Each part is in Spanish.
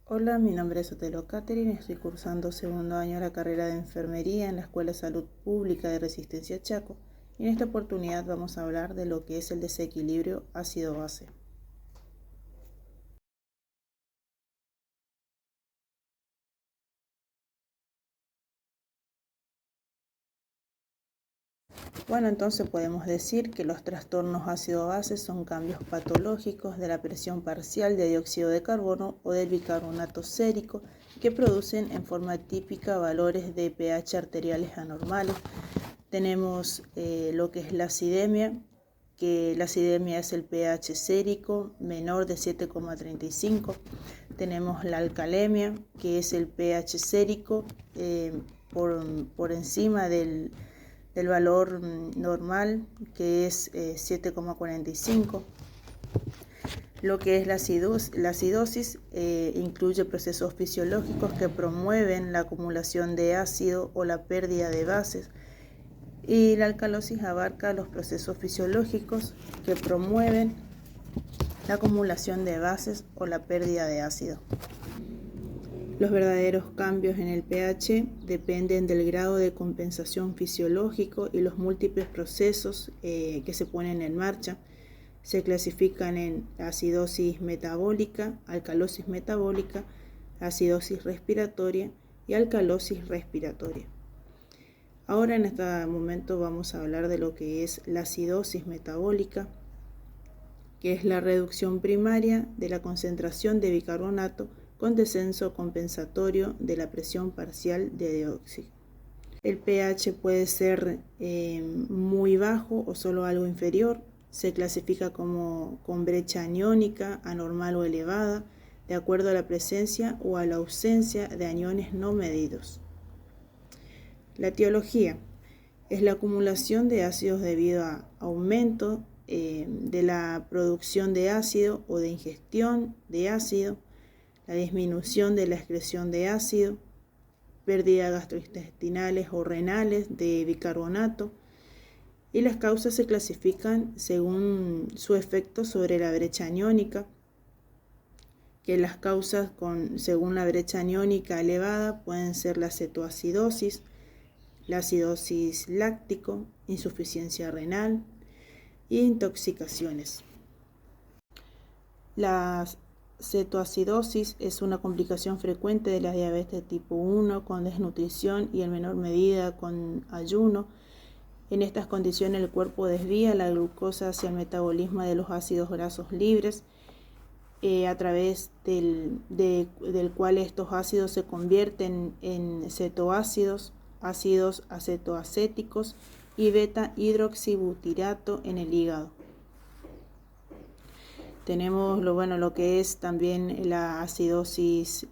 Hola, mi nombre es Otelo Catherine, estoy cursando segundo año de la carrera de Enfermería en la Escuela de Salud Pública de Resistencia Chaco, y en esta oportunidad vamos a hablar de lo que es el desequilibrio ácido-base. Bueno, entonces podemos decir que los trastornos ácido-base son cambios patológicos de la presión parcial de dióxido de carbono o del bicarbonato sérico que producen en forma típica valores de pH arteriales anormales. Tenemos lo que es la acidemia, que la acidemia es el pH sérico menor de 7,35. Tenemos la alcalemia, que es el pH sérico por encima del valor normal, que es 7,45. Lo que es la acidosis incluye procesos fisiológicos que promueven la acumulación de ácido o la pérdida de bases, y la alcalosis abarca los procesos fisiológicos que promueven la acumulación de bases o la pérdida de ácido. Los verdaderos cambios en el pH dependen del grado de compensación fisiológico y los múltiples procesos que se ponen en marcha. Se clasifican en acidosis metabólica, alcalosis metabólica, acidosis respiratoria y alcalosis respiratoria. Ahora en este momento vamos a hablar de lo que es la acidosis metabólica, que es la reducción primaria de la concentración de bicarbonato con descenso compensatorio de la presión parcial de dióxido. El pH puede ser muy bajo o solo algo inferior. Se clasifica como con brecha aniónica, anormal o elevada, de acuerdo a la presencia o a la ausencia de aniones no medidos. La etiología es la acumulación de ácidos debido a aumento de la producción de ácido o de ingestión de ácido, la disminución de la excreción de ácido, pérdida gastrointestinales o renales de bicarbonato, y las causas se clasifican según su efecto sobre la brecha aniónica, que las causas según la brecha aniónica elevada pueden ser la cetoacidosis, la acidosis láctico, insuficiencia renal e intoxicaciones. La cetoacidosis es una complicación frecuente de la diabetes tipo 1 con desnutrición y en menor medida con ayuno. En estas condiciones el cuerpo desvía la glucosa hacia el metabolismo de los ácidos grasos libres, a través del cual estos ácidos se convierten en cetoácidos, ácidos acetoacéticos y beta hidroxibutirato en el hígado. Tenemos lo que es también la acidosis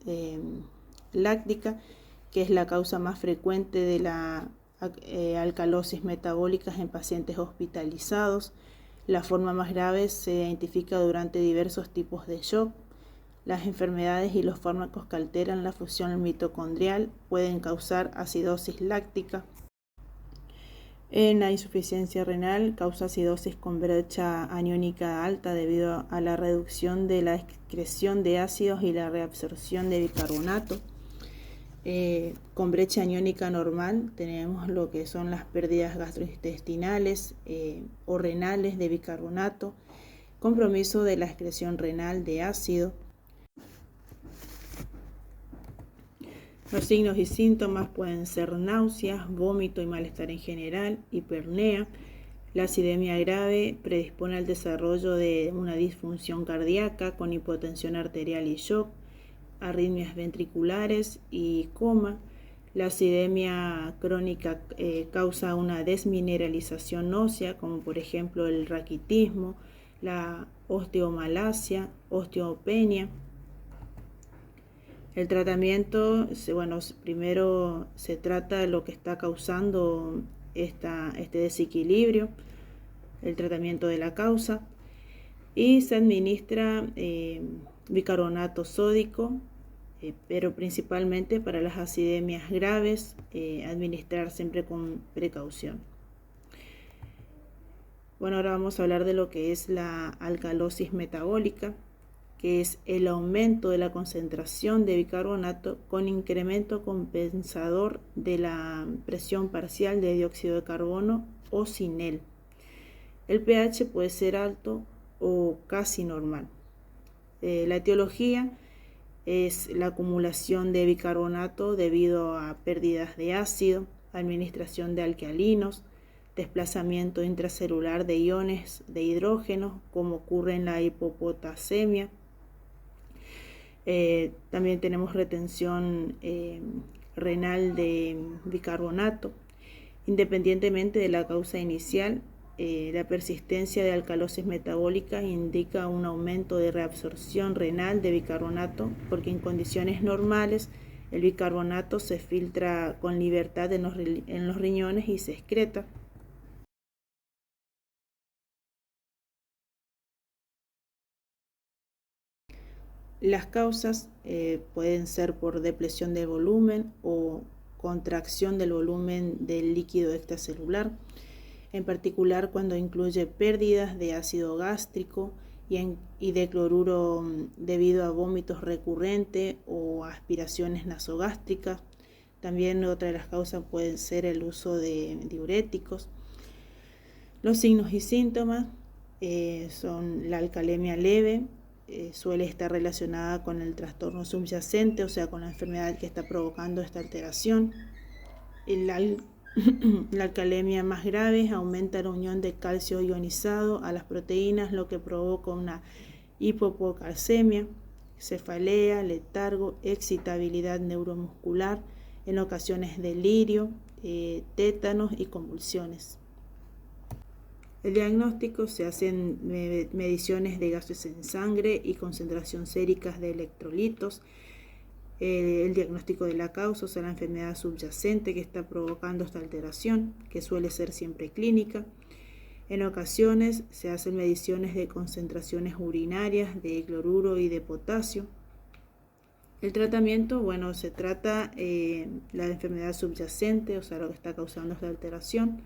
láctica, que es la causa más frecuente de la alcalosis metabólica en pacientes hospitalizados. La forma más grave se identifica durante diversos tipos de shock. Las enfermedades y los fármacos que alteran la fusión mitocondrial pueden causar acidosis láctica. En la insuficiencia renal causa acidosis con brecha aniónica alta debido a la reducción de la excreción de ácidos y la reabsorción de bicarbonato. Con brecha aniónica normal tenemos lo que son las pérdidas gastrointestinales o renales de bicarbonato, compromiso de la excreción renal de ácido. Los signos y síntomas pueden ser náuseas, vómito y malestar en general, hiperpnea. La acidemia grave predispone al desarrollo de una disfunción cardíaca con hipotensión arterial y shock, arritmias ventriculares y coma. La acidemia crónica causa una desmineralización ósea, como por ejemplo el raquitismo, la osteomalacia, osteopenia. El tratamiento, primero se trata de lo que está causando este desequilibrio, el tratamiento de la causa, y se administra bicarbonato sódico, pero principalmente para las acidemias graves, administrar siempre con precaución. Bueno, ahora vamos a hablar de lo que es la alcalosis metabólica, que es el aumento de la concentración de bicarbonato con incremento compensador de la presión parcial de dióxido de carbono o sin él. El pH puede ser alto o casi normal. La etiología es la acumulación de bicarbonato debido a pérdidas de ácido, administración de alcalinos, desplazamiento intracelular de iones de hidrógeno, como ocurre en la hipopotasemia. También tenemos retención renal de bicarbonato. Independientemente de la causa inicial, la persistencia de alcalosis metabólica indica un aumento de reabsorción renal de bicarbonato, porque en condiciones normales el bicarbonato se filtra con libertad en los riñones y se excreta. Las causas pueden ser por depresión del volumen o contracción del volumen del líquido extracelular, en particular cuando incluye pérdidas de ácido gástrico y de cloruro debido a vómitos recurrentes o aspiraciones nasogástricas. También otra de las causas puede ser el uso de diuréticos. Los signos y síntomas son la alcalemia leve, suele estar relacionada con el trastorno subyacente, o sea, con la enfermedad que está provocando esta alteración. La alcalemia más grave aumenta la unión de calcio ionizado a las proteínas, lo que provoca una hipopocalcemia, cefalea, letargo, excitabilidad neuromuscular, en ocasiones delirio, tétanos y convulsiones. El diagnóstico: se hacen mediciones de gases en sangre y concentración séricas de electrolitos. El diagnóstico de la causa, o sea, la enfermedad subyacente que está provocando esta alteración, que suele ser siempre clínica. En ocasiones se hacen mediciones de concentraciones urinarias de cloruro y de potasio. El tratamiento, bueno, se trata la enfermedad subyacente, o sea, lo que está causando esta alteración,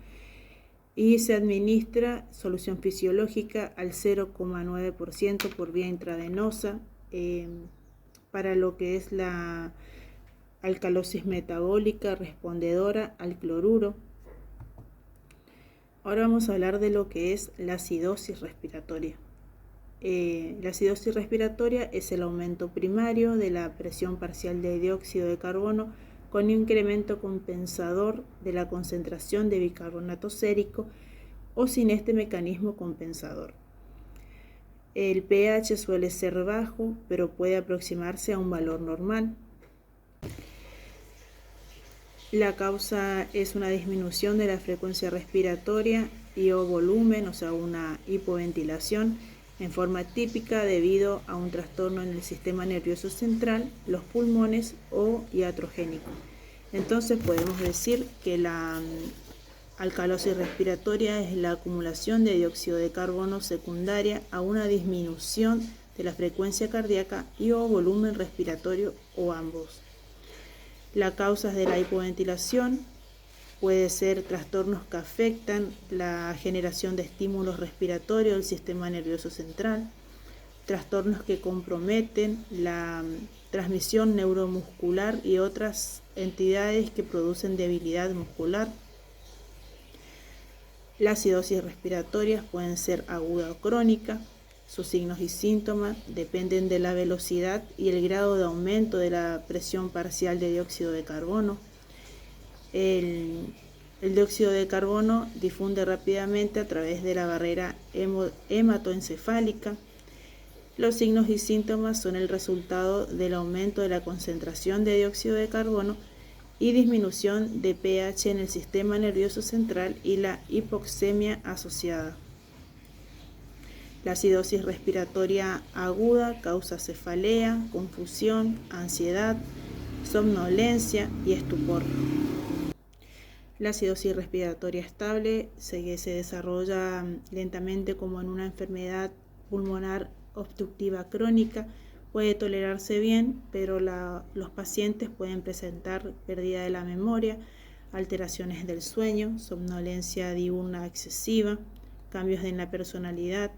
y se administra solución fisiológica al 0,9% por vía intravenosa para lo que es la alcalosis metabólica respondedora al cloruro. Ahora vamos a hablar de lo que es la acidosis respiratoria. La acidosis respiratoria es el aumento primario de la presión parcial de dióxido de carbono con un incremento compensador de la concentración de bicarbonato sérico o sin este mecanismo compensador. El pH suele ser bajo, pero puede aproximarse a un valor normal. La causa es una disminución de la frecuencia respiratoria y o volumen, o sea, una hipoventilación en forma típica debido a un trastorno en el sistema nervioso central, los pulmones o iatrogénico. Entonces podemos decir que la alcalosis respiratoria es la acumulación de dióxido de carbono secundaria a una disminución de la frecuencia cardíaca y o volumen respiratorio o ambos. La causa de la hipoventilación puede ser trastornos que afectan la generación de estímulos respiratorios del sistema nervioso central, trastornos que comprometen la transmisión neuromuscular y otras entidades que producen debilidad muscular. Las acidosis respiratorias pueden ser aguda o crónica. Sus signos y síntomas dependen de la velocidad y el grado de aumento de la presión parcial de dióxido de carbono. El dióxido de carbono difunde rápidamente a través de la barrera hematoencefálica. Los signos y síntomas son el resultado del aumento de la concentración de dióxido de carbono y disminución de pH en el sistema nervioso central y la hipoxemia asociada. La acidosis respiratoria aguda causa cefalea, confusión, ansiedad, somnolencia y estupor. La acidosis respiratoria estable se desarrolla lentamente como en una enfermedad pulmonar obstructiva crónica. Puede tolerarse bien, pero los pacientes pueden presentar pérdida de la memoria, alteraciones del sueño, somnolencia diurna excesiva, cambios en la personalidad,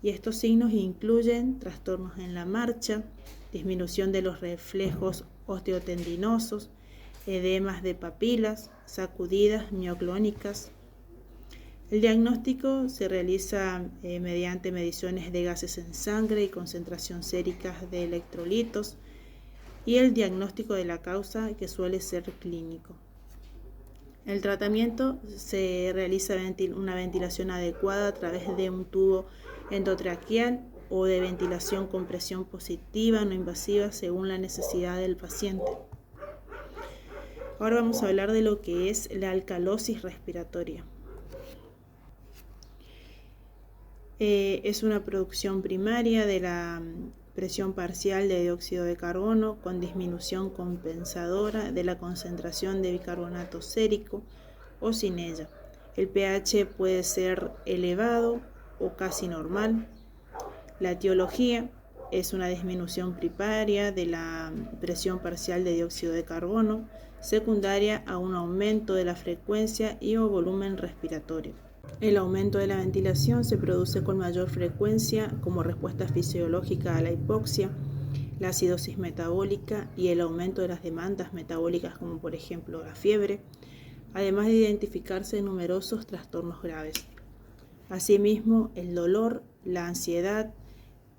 Y estos signos incluyen trastornos en la marcha, disminución de los reflejos osteotendinosos, edemas de papilas, sacudidas mioclónicas. El diagnóstico se realiza mediante mediciones de gases en sangre y concentración sérica de electrolitos, y el diagnóstico de la causa, que suele ser clínico. El tratamiento se realiza una ventilación adecuada a través de un tubo endotraqueal o de ventilación con presión positiva no invasiva según la necesidad del paciente. Ahora vamos a hablar de lo que es la alcalosis respiratoria. Es una producción primaria de la presión parcial de dióxido de carbono con disminución compensadora de la concentración de bicarbonato sérico o sin ella. El pH puede ser elevado o casi normal. La etiología es una disminución primaria de la presión parcial de dióxido de carbono, secundaria a un aumento de la frecuencia y o volumen respiratorio. El aumento de la ventilación se produce con mayor frecuencia como respuesta fisiológica a la hipoxia, la acidosis metabólica y el aumento de las demandas metabólicas, como por ejemplo la fiebre, además de identificarse numerosos trastornos graves. Asimismo, el dolor, la ansiedad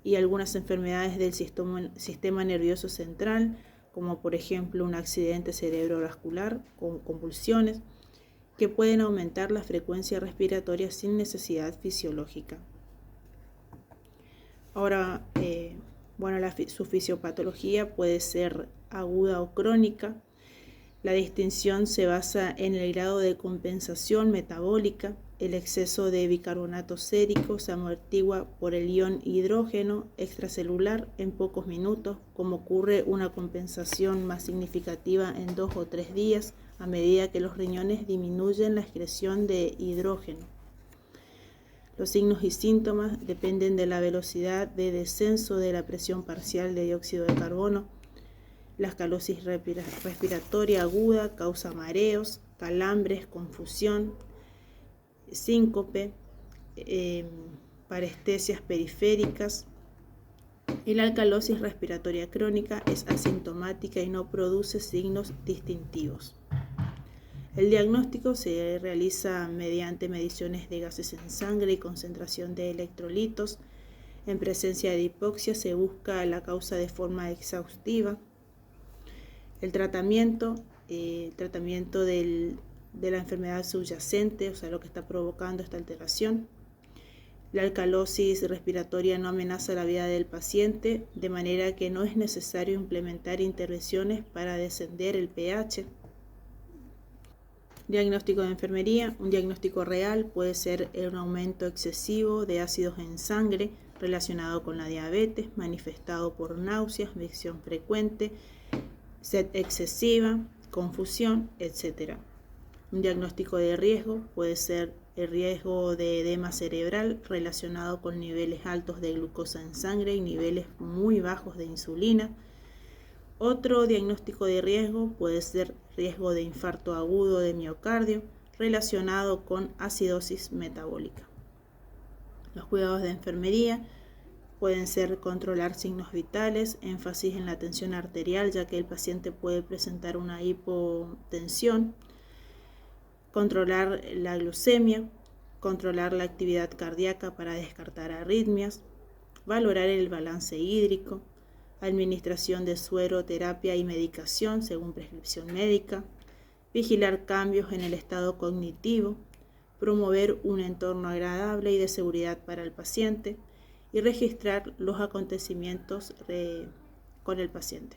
y algunas enfermedades del sistema nervioso central, como por ejemplo un accidente cerebrovascular con convulsiones, que pueden aumentar la frecuencia respiratoria sin necesidad fisiológica. Ahora, su fisiopatología puede ser aguda o crónica. La distinción se basa en el grado de compensación metabólica. El exceso de bicarbonato sérico se amortigua por el ion hidrógeno extracelular en pocos minutos, como ocurre una compensación más significativa en 2 o 3 días a medida que los riñones disminuyen la excreción de hidrógeno. Los signos y síntomas dependen de la velocidad de descenso de la presión parcial de dióxido de carbono. La alcalosis respiratoria aguda causa mareos, calambres, confusión, síncope, parestesias periféricas. Y la alcalosis respiratoria crónica es asintomática y no produce signos distintivos. El diagnóstico se realiza mediante mediciones de gases en sangre y concentración de electrolitos. En presencia de hipoxia se busca la causa de forma exhaustiva. El tratamiento de la enfermedad subyacente, o sea, lo que está provocando esta alteración. La alcalosis respiratoria no amenaza la vida del paciente, de manera que no es necesario implementar intervenciones para descender el pH. Diagnóstico de enfermería. Un diagnóstico real puede ser un aumento excesivo de ácidos en sangre relacionado con la diabetes, manifestado por náuseas, visión frecuente, sed excesiva, confusión, etc. Un diagnóstico de riesgo puede ser el riesgo de edema cerebral relacionado con niveles altos de glucosa en sangre y niveles muy bajos de insulina. Otro diagnóstico de riesgo puede ser riesgo de infarto agudo de miocardio relacionado con acidosis metabólica. Los cuidados de enfermería pueden ser controlar signos vitales, énfasis en la tensión arterial, ya que el paciente puede presentar una hipotensión, controlar la glucemia, controlar la actividad cardíaca para descartar arritmias, valorar el balance hídrico, administración de suero, terapia y medicación según prescripción médica, vigilar cambios en el estado cognitivo, promover un entorno agradable y de seguridad para el paciente y registrar los acontecimientos con el paciente.